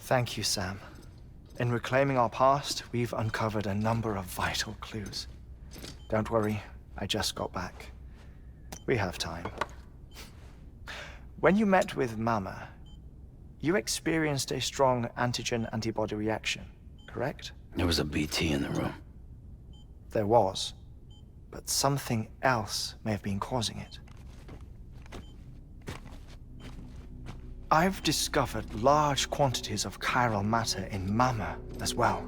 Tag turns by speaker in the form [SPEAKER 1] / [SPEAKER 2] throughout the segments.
[SPEAKER 1] Thank you, Sam. In reclaiming our past, we've uncovered a number of vital clues. Don't worry, I just got back. We have time. When you met with Mama, you experienced a strong antigen-antibody reaction, correct?
[SPEAKER 2] There was a BT in the room.
[SPEAKER 1] There was, but something else may have been causing it. I've discovered large quantities of chiral matter in Mama as well.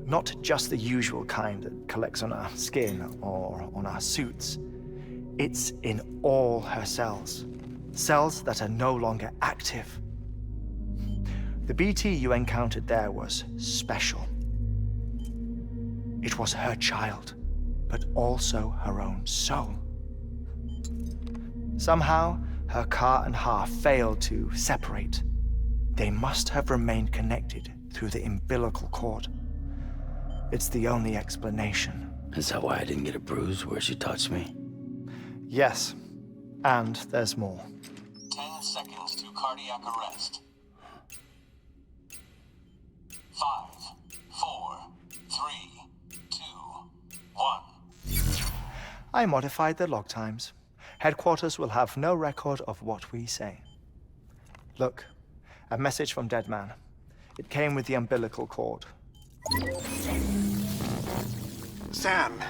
[SPEAKER 1] Not just the usual kind that collects on our skin or on our suits. It's in all her cells. Cells that are no longer active. The BT you encountered there was special. It was her child, but also her own soul. Somehow, her car and half failed to separate. They must have remained connected through the umbilical cord. It's the only explanation.
[SPEAKER 2] Is that why I didn't get a bruise where she touched me?
[SPEAKER 1] Yes, and there's more.
[SPEAKER 3] 10 seconds to cardiac arrest. 5, 4, 3, 2, 1.
[SPEAKER 1] I modified the log times. Headquarters will have no record of what we say. Look, a message from Dead Man. It came with the umbilical cord.
[SPEAKER 4] Sam,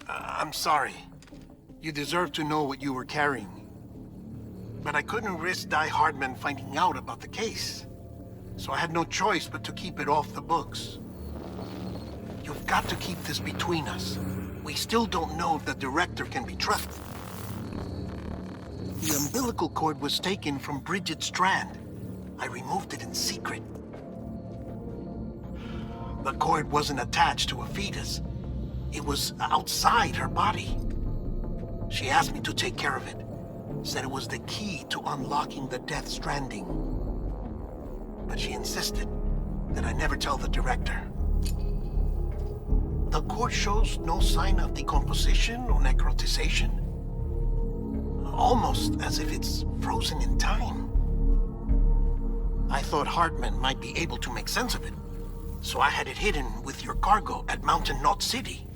[SPEAKER 4] I'm sorry. You deserve to know what you were carrying. But I couldn't risk Di Hardman finding out about the case. So I had no choice but to keep it off the books. You've got to keep this between us. We still don't know if the director can be trusted. The umbilical cord was taken from Bridget Strand. I removed it in secret. The cord wasn't attached to a fetus. It was outside her body. She asked me to take care of it. Said it was the key to unlocking the Death Stranding. But she insisted that I never tell the director. The cord shows no sign of decomposition or necrotization. Almost as if it's frozen in time. I thought Hartman might be able to make sense of it, so I had it hidden with your cargo at Mountain Knot City.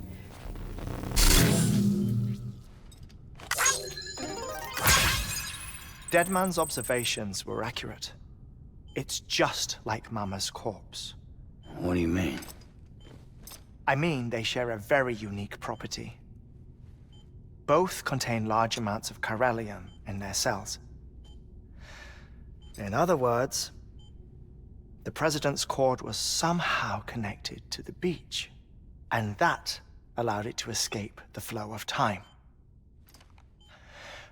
[SPEAKER 1] Deadman's observations were accurate. It's just like Mama's corpse.
[SPEAKER 2] What do you mean?
[SPEAKER 1] I mean, they share a very unique property. Both contain large amounts of chiralium in their cells. In other words, the president's cord was somehow connected to the beach, and that allowed it to escape the flow of time.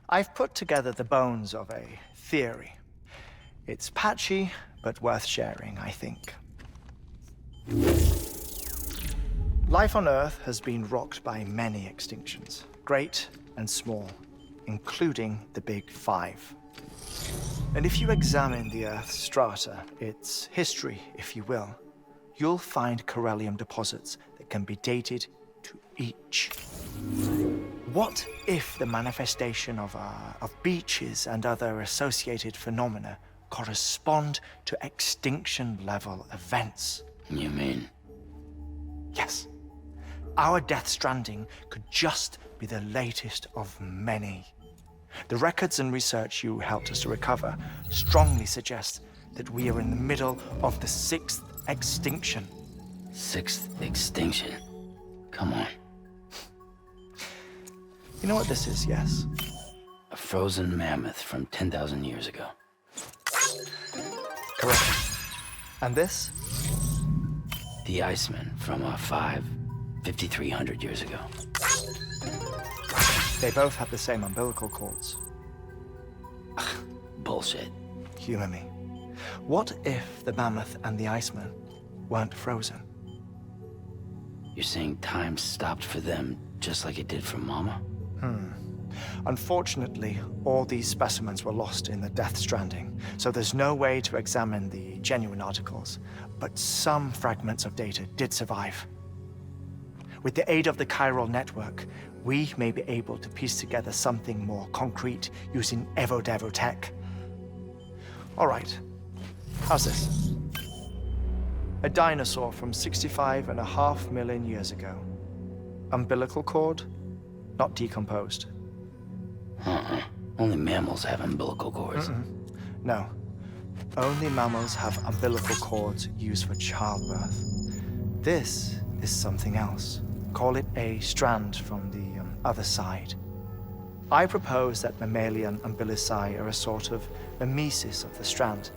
[SPEAKER 1] I've put together the bones of a theory. It's patchy, but worth sharing, I think. Life on Earth has been rocked by many extinctions, great and small, including the Big Five. And if you examine the Earth's strata, its history, if you will, you'll find chiralium deposits that can be dated to each. What if the manifestation of beaches and other associated phenomena correspond to extinction-level events?
[SPEAKER 2] You mean?
[SPEAKER 1] Yes. Our Death Stranding could just be the latest of many. The records and research you helped us to recover strongly suggest that we are in the middle of the 6th extinction.
[SPEAKER 2] 6th extinction? Come on.
[SPEAKER 1] You know what this is, yes?
[SPEAKER 2] A frozen mammoth from 10,000 years ago.
[SPEAKER 1] Correct. And this?
[SPEAKER 2] The Iceman from 5,300 years ago.
[SPEAKER 1] They both have the same umbilical cords.
[SPEAKER 2] Bullshit.
[SPEAKER 1] Humor me. What if the mammoth and the Iceman weren't frozen?
[SPEAKER 2] You're saying time stopped for them just like it did for Mama?
[SPEAKER 1] Unfortunately, all these specimens were lost in the Death Stranding, so there's no way to examine the genuine articles, but some fragments of data did survive. With the aid of the chiral network, we may be able to piece together something more concrete using Evo-Devo tech. All right, how's this? A dinosaur from 65.5 million years ago. Umbilical cord? Not decomposed.
[SPEAKER 2] Only mammals have umbilical cords.
[SPEAKER 1] No. Only mammals have umbilical cords used for childbirth. This is something else. Call it a strand from the other side. I propose that mammalian umbilici are a sort of mimesis of the strand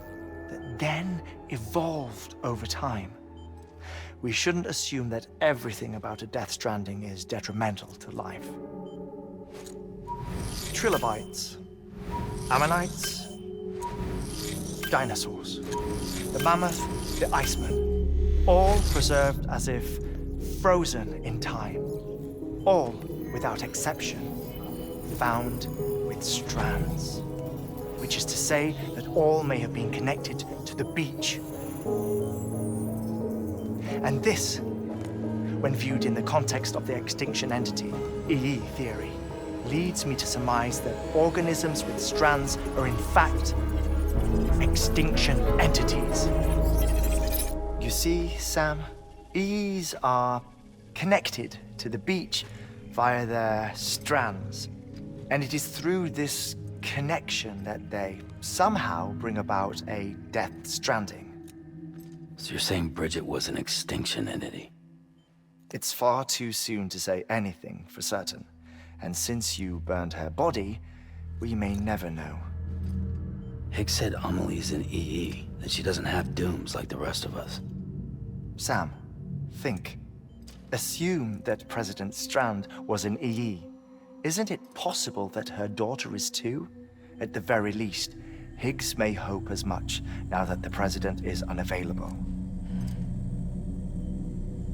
[SPEAKER 1] that then evolved over time. We shouldn't assume that everything about a death stranding is detrimental to life. Trilobites, ammonites, dinosaurs, the mammoth, the iceman, all preserved as if frozen in time, all without exception found with strands, which is to say that all may have been connected to the beach. And this, when viewed in the context of the extinction entity, EE theory, leads me to surmise that organisms with strands are in fact extinction entities. You see, Sam, EEs are connected to the beach via their strands. And it is through this connection that they somehow bring about a death stranding.
[SPEAKER 2] So you're saying Bridget was an extinction entity?
[SPEAKER 1] It's far too soon to say anything for certain. And since you burned her body, we may never know.
[SPEAKER 2] Higgs said Amelie's an EE, that she doesn't have dooms like the rest of us.
[SPEAKER 1] Sam, think. Assume that President Strand was an EE. Isn't it possible that her daughter is too? At the very least, Higgs may hope as much now that the president is unavailable.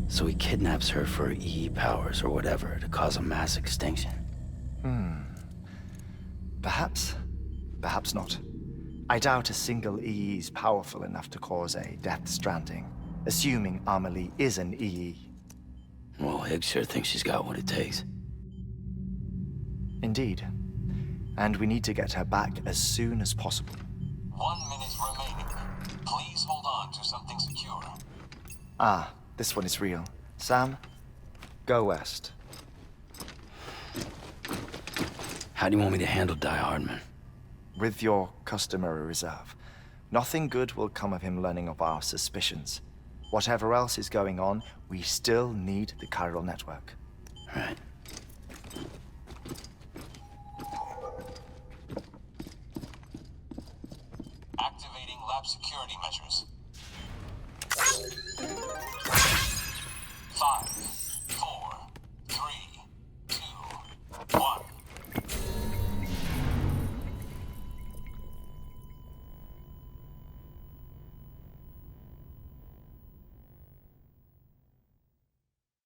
[SPEAKER 2] So he kidnaps her for EE powers or whatever to cause a mass extinction?
[SPEAKER 1] Perhaps. Perhaps not. I doubt a single EE is powerful enough to cause a death stranding, assuming Amelie is an EE.
[SPEAKER 2] Well, Higgs sure thinks she's got what it takes.
[SPEAKER 1] Indeed. And we need to get her back as soon as possible.
[SPEAKER 3] 1 minute remaining. Please hold on to something secure.
[SPEAKER 1] Ah, this one is real. Sam, go west.
[SPEAKER 2] How do you want me to handle Die Hardman?
[SPEAKER 1] With your customary reserve. Nothing good will come of him learning of our suspicions. Whatever else is going on, we still need the chiral network.
[SPEAKER 2] Right.
[SPEAKER 3] Activating lab security measures. 5,